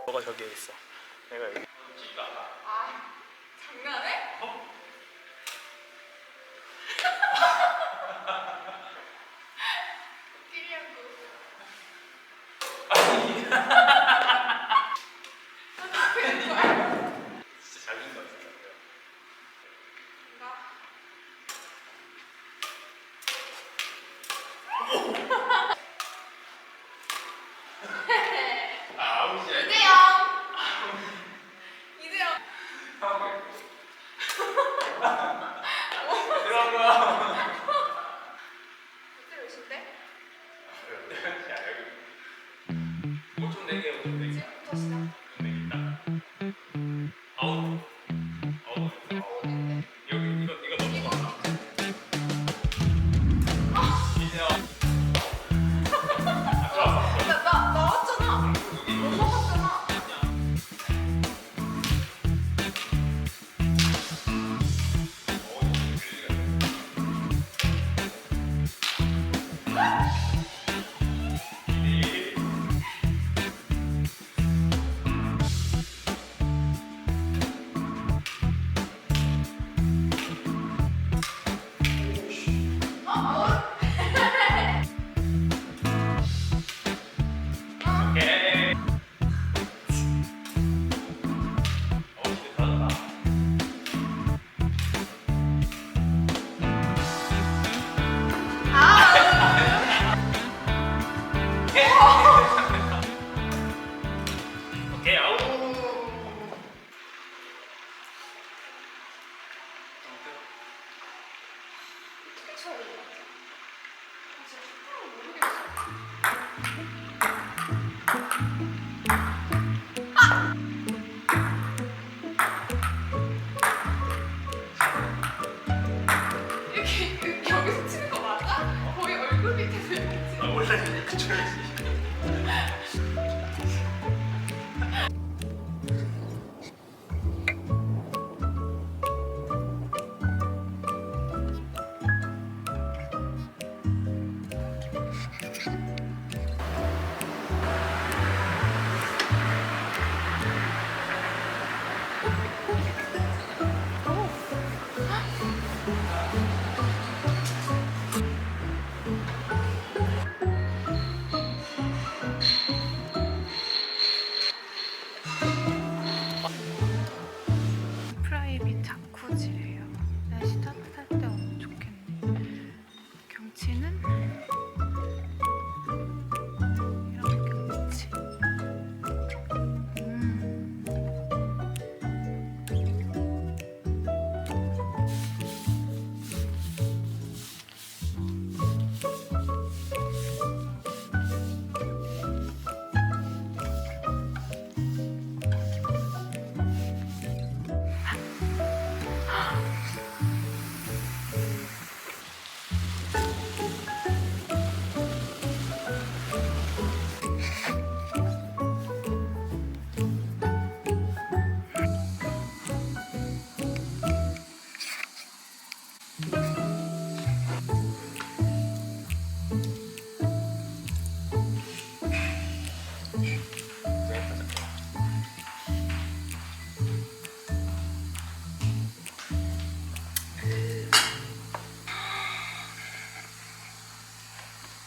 뭐가 저기에 있어. 내가 여기. 아, 장난해? 끼리하고. 진짜 작은 거 같은데. 아웃이야. 2대0. 2대0. 이런 거야. 그때 몇인데? 야, 여기 5점 내게 5점 내게. 지금부터 시작. 내겠다. 아웃. 아웃. 어딘데? 여기 이거 너무 많아. 이제 나 나왔잖아. 못 먹었잖아. 오케이. 이제 다르다. 오케이 아웃. 어떻게 처음 진짜 숟가락 모르겠어. 이렇게 여기서 치는 거 맞아? 거의 얼굴 밑에서 이렇게 치는 거. 원래 이렇게 쳐야지. 프라이빗 자쿠지래요. 날씨 따뜻할 때 오면 좋겠네. 경치는 이런 경치.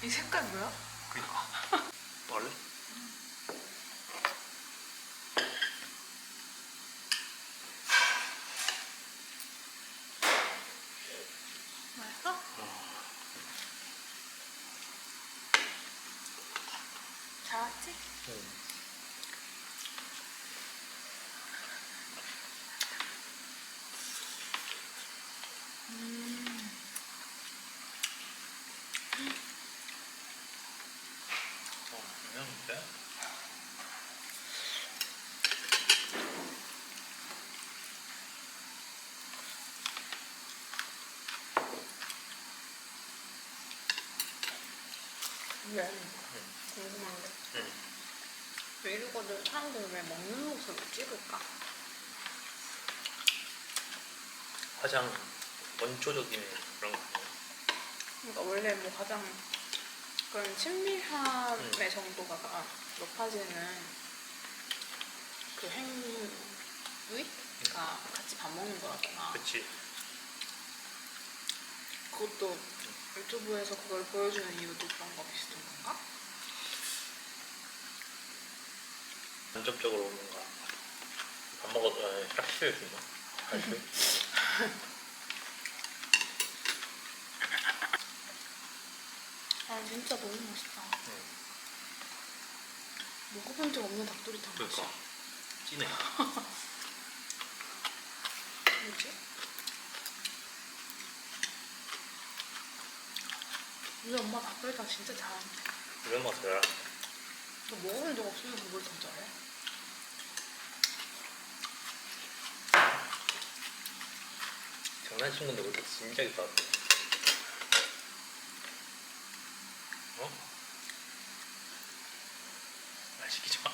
이 색깔 뭐야? 그니까. 원래? 맛있어? 잘 왔지? 그냥 어때? 왜? 궁금한데. 왜 이러거든 사람들 왜 먹는 모습을 찍을까? 가장 원초적인 그런 거. 그러니까 원래 뭐 가장 그런 친밀함의 정도가 높아지는 그 행위가 같이 밥 먹는 거라잖아. 그치. 그것도 유튜브에서 그걸 보여주는 이유도 그런 거 비슷한 건가? 간접적으로 뭔가 밥 먹어도 딱 쉴 수 있나? 알지? 아 진짜 너무 맛있다. 응. 먹어본 적 없는 닭도리탕 그러니까 맛이야. 찐해. 뭐지? 우리 엄마 닭도리탕 진짜 잘하는데. 우리 엄마가 잘하는데. 너 먹어본 적 없으면서 뭘 더 잘해? 장난친 건데 그렇게 진지하게 받았대. 어? 말 시키지 마.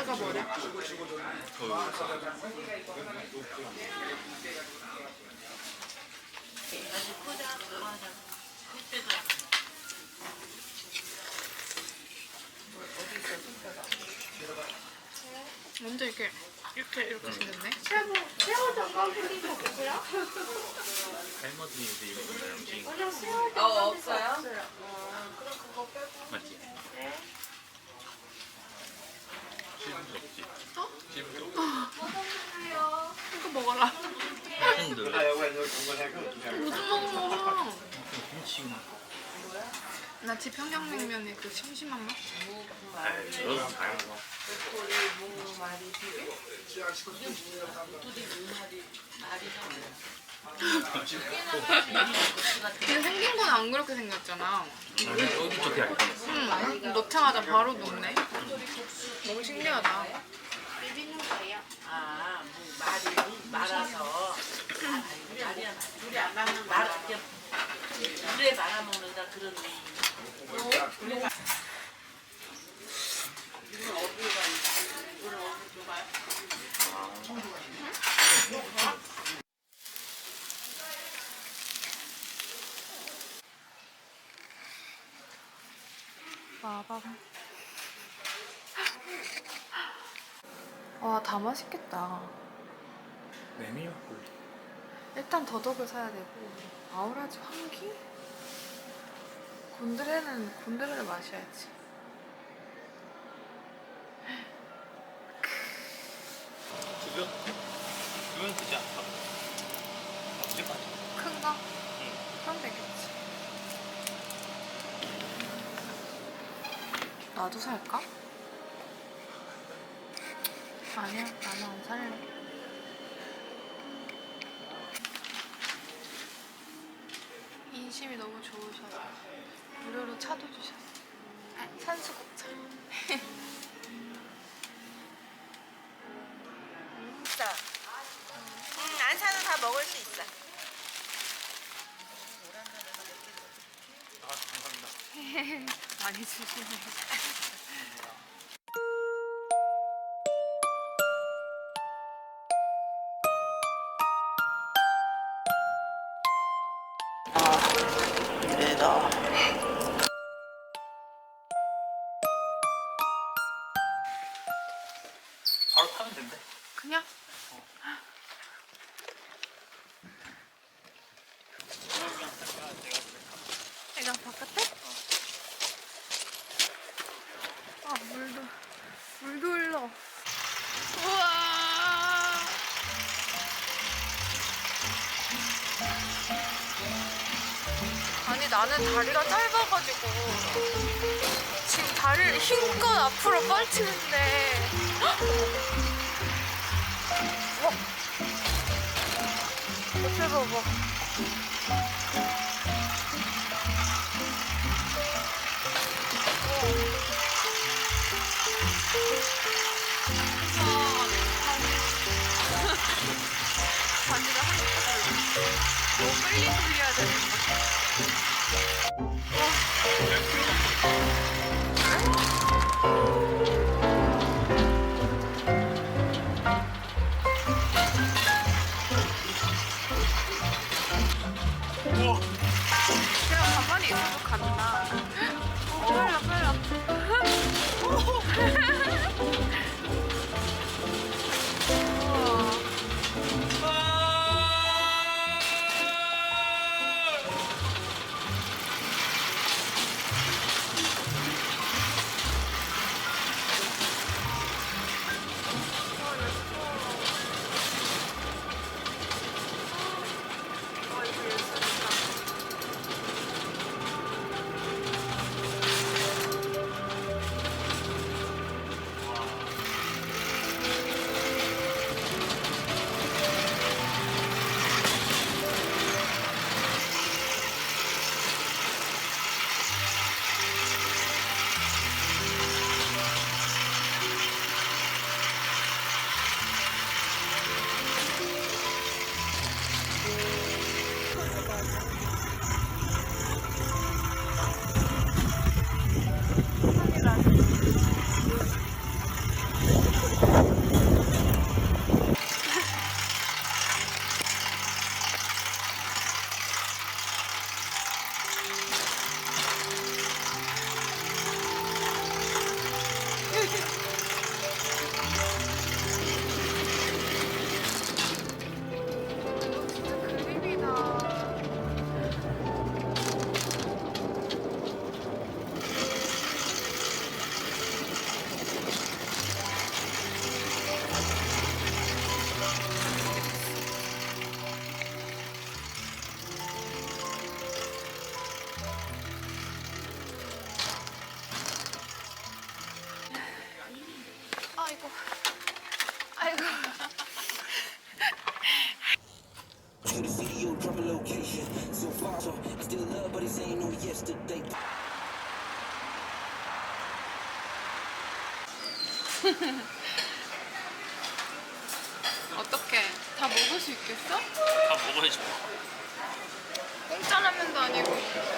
내려가 버려. 먼저 이렇게 생겼네. 새우젓과 끓인 거 보세요? 할머니 요새 이거 먹나요? 지금 없어요? 그럼 그거 빼고. 맞지? 네. 씹은 게 없지? 어? 씹은 게 없지? 먹어주세요. 이거 먹어라. 힘들어. 무슨 먹어? 김치. 나 집 평양냉면에 그 심심한 맛? 너도 잘 먹어. 우리 무말이 비빔? 근데 생긴 건 안 그렇게 생겼잖아. 여기 좋게 할 뻔했어. 응. 넣자마자 바로 녹네. 너무 신기하다. 비비는 거예요. 아, 무 말이 말아서. 말이야, 물이 안 맞는 말 이렇게 물에 말아 먹는다 그런. 이건 어디가 있어? 이거는 어디 줘봐요? 빠밤. 와, 다 맛있겠다. 메밀국물. 일단 더덕을 사야 되고, 아우라지 황기? 곤드레를 마셔야지. 두병 되지 않을까? 언제까지? 큰 거? 그럼 되겠지. 나도 살까? 아니야, 나는 안 살래. 인심이 너무 좋으셔서 무료로 차도 주셨어. 산수국차. 있어. 안 사도 다 먹을 수 있어. 아, 감사합니다. 많이 주시네. 이래다. 바로 타면 된대. 그냥? 내가 바깥에? 아, 물도 흘러. 우와. 아니, 나는 다리가 짧아가지고 지금 다리를 힘껏 앞으로 뻗치는데. 옆에 봐봐. 반지가 한개 너무 빨리 돌려야 되는 거. 아이고. To the studio, drop a location. So far, so I still love, but it's ain't no yesterday. 어떡해. 다 먹을 수 있겠어? 다 먹어야지 뭐. 공짜 라면도 아니고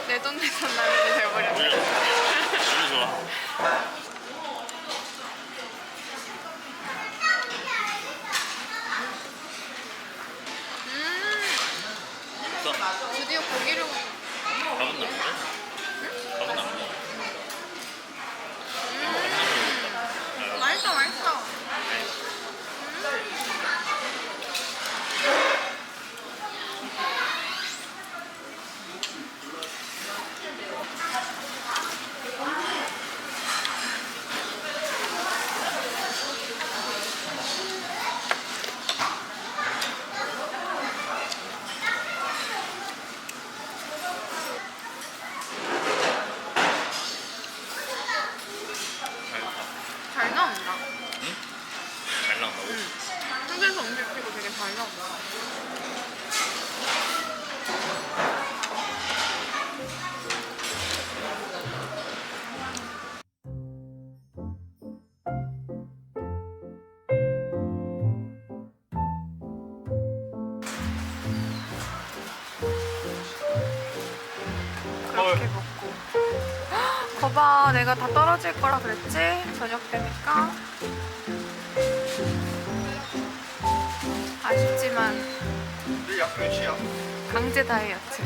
내 돈 내산 라면이 돼버렸네. 너무 좋아. 드디어 고기를 밥은 남네? 밥은 남네. 맛있어 맛있어. 잘 나온다. 잘 나온다고? 한국에서 음식 피고 되게 잘 나온다. 그렇게 먹고. 헉, 거봐, 내가 다 떨어질 거라 그랬지? 저녁 되니까. 아쉽지만 우리 약 몇이야? 강제 다이어트.